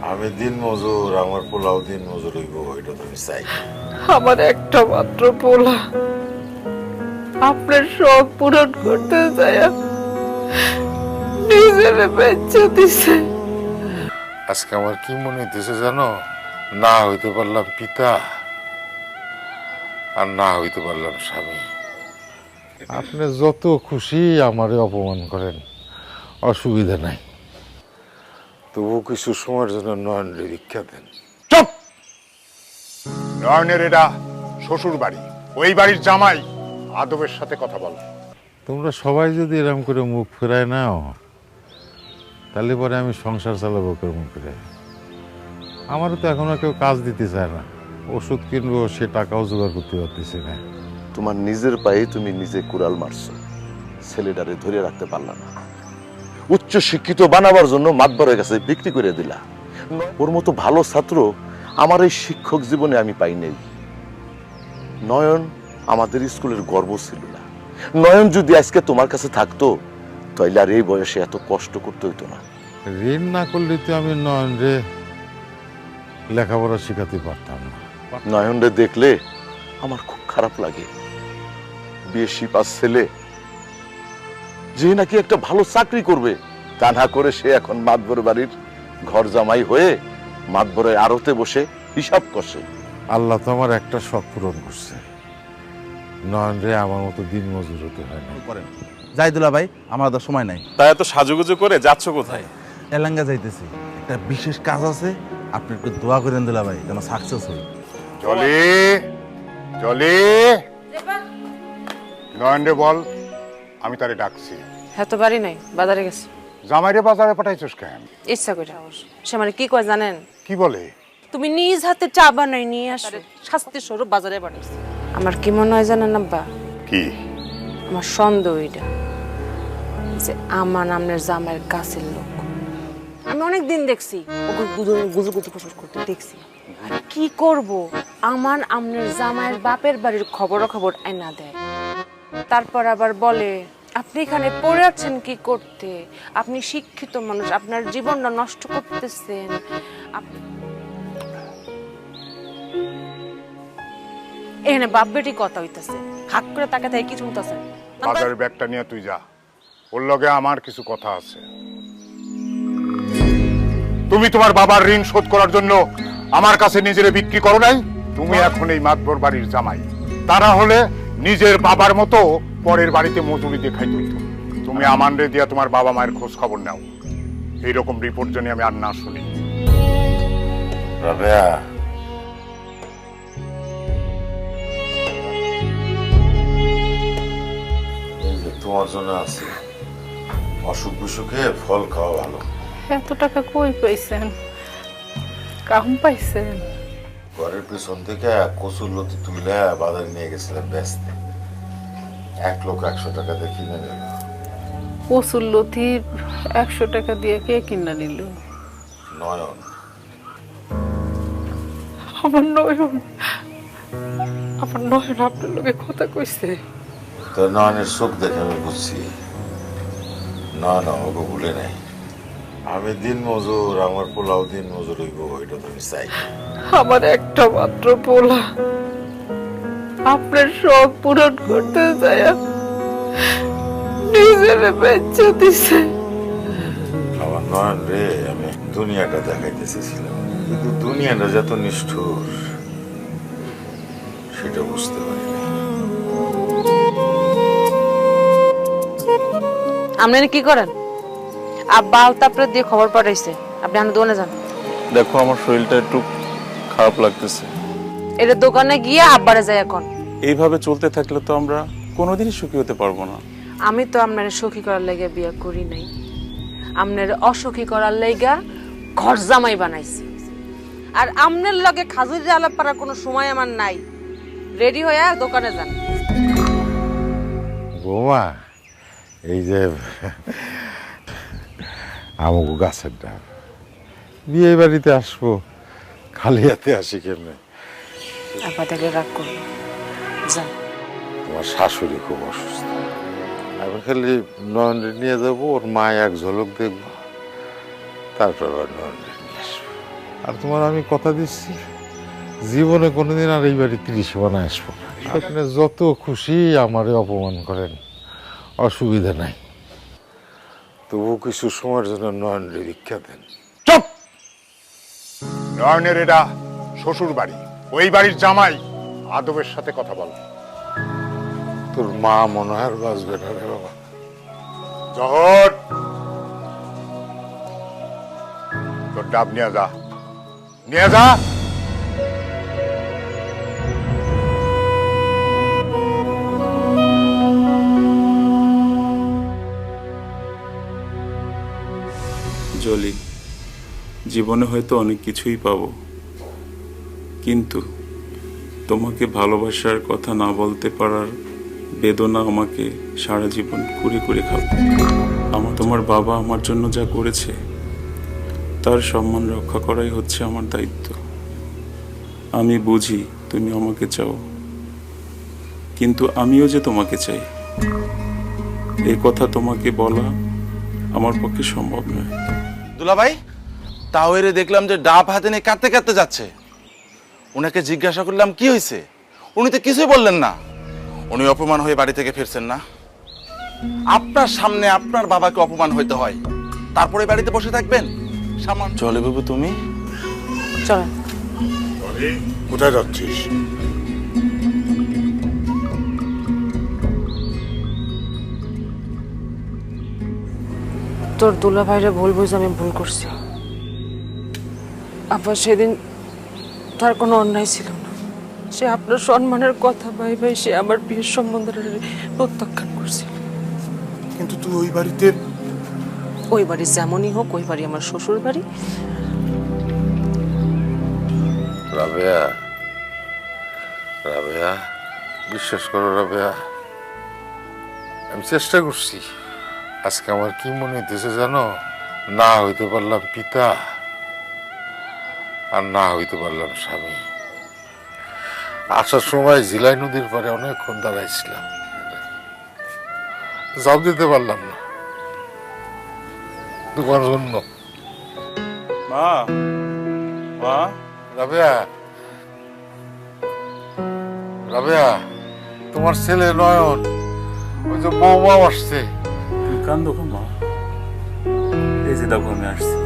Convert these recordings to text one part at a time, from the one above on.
আমি দিন মজুর, আমার পোলাও দিন মজুর হইব, এটা তুমি চাই। আমার একটা মাত্র পোলা, আপনার শখ পূরণ করতে যায় নিজের বেঁচে দিছে। আজকে আমার কি মনে হইতেছে জানো, না হইতে পারলাম পিতা আর না হইতে পারলাম স্বামী। আপনি যত খুশি আমারে অপমান করেন, অসুবিধা নাই, তবু কিছু সময়ের জন্য নয়নরে ভিক্ষা দেন। চুপ! নয়নের এটা শ্বশুর বাড়ি, ওই বাড়ির জামাই, আদবের সাথে কথা বল। তোমরা সবাই যদি এরকম করে মুখ ফেরায় নাও, তাহলে পরে আমি সংসার চালাবো কেমন করে? আমারও তো এখনো কেউ কাজ দিতে চায় না, ওষুধ কিনবো সে টাকাও জোগাড় করতে পারতেছি না। তোমার নিজের পায়ে তুমি নিজে কুড়াল মারছো, ছেলেটারে ধরে রাখতে পারলা না। উচ্চ শিক্ষিত বানাবার জন্য মাতবরের কাছে বিক্রি করে দিলা। ওর মতো ভালো ছাত্র আমার এই শিক্ষক জীবনে আমি পাই নাই। নয়ন আমাদের স্কুলের গর্ব ছিল না। নয়ন যদি আজকে তোমার কাছে থাকতো, তাইলে আর এই বয়সে এত কষ্ট করতে হইতো না। ঋণ না করলে তো আমি নয়ন রে লেখাপড়া শেখাতে পারতাম না। নয়ন রে দেখলে আমার খুব খারাপ লাগে। বেশি পাস ছেলে, যে নাকি একটা ভালো চাকরি করবে, তা না করে সে এখন মাতবর বাড়ির ঘর জামাই হয়ে মাতবরের আড়তে বসে হিসাব কষে। আল্লাহ তো আমার একটা শখ পূরণ করছে, নয়ন রে আমার মতো দিন মজুর হতে হয় না। যাই দুলা ভাই, আমার তো সময় নাই। তাই এত সাজুগুজু করে যাচ্ছ কোথায়? এলাঙ্গা যাইতেছি, একটা বিশেষ কাজ আছে। আপনি একটু দোয়া করেন দুলা ভাই, যেন সাকসেস হই। চলে চলে, নয়নরে বল আমি তারে ডাকছি। হ্যাঁ তো বাড়ি নাই, বাজারে গেছে। জামাইরে বাজারে পাঠাইছিস কেন? ইচ্ছা করে। সে মানে কি কয় জানেন? কি বলে? তুমি নিজ হাতে চা বানাই নিয়ে আসো, শাস্তি স্বরূপ বাজারে পাঠাইছে। আমার কি মনে হয় জানেন আব্বা? কি? আমার সন্দেহ এটা যে আমার নামের জামাইয়ের কাছের লোক। আমি অনেক দিন দেখছি ওকে গুজু গুজু ফসফস করতে দেখছি। আর কি করব, আমার আমনের জামাইয়ের বাপের বাড়ির খবর আইনা দেয়। তারপর আবার বলে আপনি এখানে পড়ে আছেন কি করতে, আপনি শিক্ষিত মানুষ, আপনার জীবনটা নষ্ট করতেছেন। এখানে বাপ বেটি কথা হইতাছে, হাক করে তাকে তাই কিছু শুনতেছে। বাজারের ব্যাগটা নিয়ে তুই যা, ওর লগে আমার কিছু কথা আছে। তুমি তোমার বাবার ঋণ শোধ করার জন্য আমার কাছে নিজেরে বিক্রি করো নাই। তুমি এখন এই মাতবর বাড়ির জামাই, তারা হলে নিজের বাবার মতো পরের বাড়িতে মজুরি দেখাইতে হইতো। তুমি আমানরে দিয়া তোমার বাবা মায়ের খোঁজ খবর নাও, এইরকম রিপোর্ট জানি আমি আর না শুনি। রাবেয়া, এই যে তোমার জন্য আছে, অসুখ বিসুখে ফল খাওয়া ভালো। এত টাকা কই পাইছেন? কাম পাইছেন? ঘরের পিছন থেকে কচুর লতি তুলে বাজারে নিয়ে গেছিলাম বেচতে, 1,00,100 টাকা দিয়ে কিনে নিল। কচুর লতি 100 টাকা দিয়ে কে কিনা নিল? নয়ন। আমার নয়ন, আমার নয়ন আপনার লোকে কথা কইছে। তো নয়নের চোখ দেখে আমি বুঝছি নয়ন আমাকে ভুলে নাই। আমি দিন মজুর, আমার পোলাও দিন মজুর হইব, এটা তুমি চাই। আমার একটা মাত্র পোলা, আপনার শখ পূরণ করতে যায় নিজের বেঁচে দিছে। আমার নয়ন রে আমি দুনিয়াটা দেখাইতে চেয়েছিলাম, কিন্তু দুনিয়াটা যত নিষ্ঠুর সেটা বুঝতে পারি না। আপনারা কি করেন? আব্বা আলতাপরে দিয়ে খবর পাঠাইছে, আপনি আমার দোকানে যান। দেখো আমার শরীরটা একটু খারাপ লাগতেছে। এটা দোকানে গিয়ে আব্বারে যাই এখন। এইভাবে চলতে থাকলে তো আমরা কোনোদিনই সুখী হতে পারবো না। আমি তো আপনার সুখী করার লাইগা বিয়ে করি নাই, আপনার অসুখী করার লাইগা ঘর জামাই বানাইছি। আর আপনার লগে খাজুরি আলাপ করার কোনো সময় আমার নাই। রেডি হয়ে দোকানে যান। বৌমা, এই যে আমাকে গাছের ডাব, বিয়ে বাড়িতে আসবো, খালি হাতে আসি কেমনে? আব্বা তাকে রাগ করবো, যান। তোমার শাশুড়ি খুব অসুস্থ, আমি খালি নয়নরে নিয়ে যাবো, ওর মা এক ঝলক দেখবো, তারপর আবার নয়নরে নিয়ে আসবো। আর তোমার আমি কথা দিচ্ছি জীবনে কোনোদিন আর এই বাড়ি 30 বানায় আসবো না। আপনি যত খুশি আমারে অপমান করেন, অসুবিধা নাই, তবু কিছু সময়ের জন্য নয়নের ভিক্ষা দেন। চুপ! নয়নের এটা শ্বশুর বাড়ি, ওই বাড়ির জামাই, আদবের সাথে কথা বল। তোর মা মনে হয় আর বাঁচবে না রে বাবা। জহর, তোর ডাব নিয়ে যা, নিয়ে যা। জলি, জীবনে হয়তো অনেক কিছুই পাবো, কিন্তু তোমাকে ভালোবাসার কথা না বলতে পারার বেদনা আমাকে সারা জীবন কুরে কুরে খাবে। তোমার বাবা আমার জন্য যা করেছে তার সম্মান রক্ষা করাই হচ্ছে আমার দায়িত্ব। আমি বুঝি তুমি আমাকে চাও, কিন্তু আমিও যে তোমাকে চাই এই কথা তোমাকে বলা আমার পক্ষে সম্ভব নয়। দুলাভাই, তাও এরে দেখলাম যে ডাব হাতে নিয়ে কাঁদতে কাঁদতে যাচ্ছে। উনাকে জিজ্ঞাসা করলাম কি হয়েছে, উনি তো কিছুই বললেন না। উনি অপমান হয়ে বাড়ি থেকে ফিরছেন না। আপনার সামনে আপনার বাবাকে অপমান হইতে হয়, তারপরে বাড়িতে বসে থাকবেন? সামান চলে বাবু, তুমি চলেন। কোথায় যাচ্ছিস? তোর দুলা ভাইরা বলবো যে আমি ভুল করছি। আবার সেদিন তার কোনো অন্যায় ছিল না। সে আপনার সম্মানের কথা ভাই ভাই সে আমার বিয়ের সম্বন্ধে প্রত্যাখ্যান করছিল। কিন্তু তুই ওই বাড়িতে, ওই বাড়ি যেমনই হোক, ওই বাড়ি আমার শ্বশুর বাড়ি। রাবেয়া, রাবেয়া, বিশ্বাস করো রাবেয়া, আমি চেষ্টা করছি। আজকে আমার কি মনে হইতেছে জানো? না হইতে পারলাম পিতা, আর না হইতে পারলাম স্বামী। আসার সময় জিলাই নদীর পারে অনেকক্ষণ দাঁড়াইছিলাম, জব দিতে পারলাম না তোমার জন্য। মা, মা, রাবেয়া, রাবেয়া, তোমার ছেলে নয়ন, ওই যে বৌমা আসছে। তুমি কান্দো কেন মা? এই যে দেখো আমি আসছি।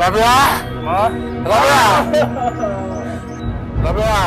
রাবেয়া, মা, রাবেয়া, রাবেয়া,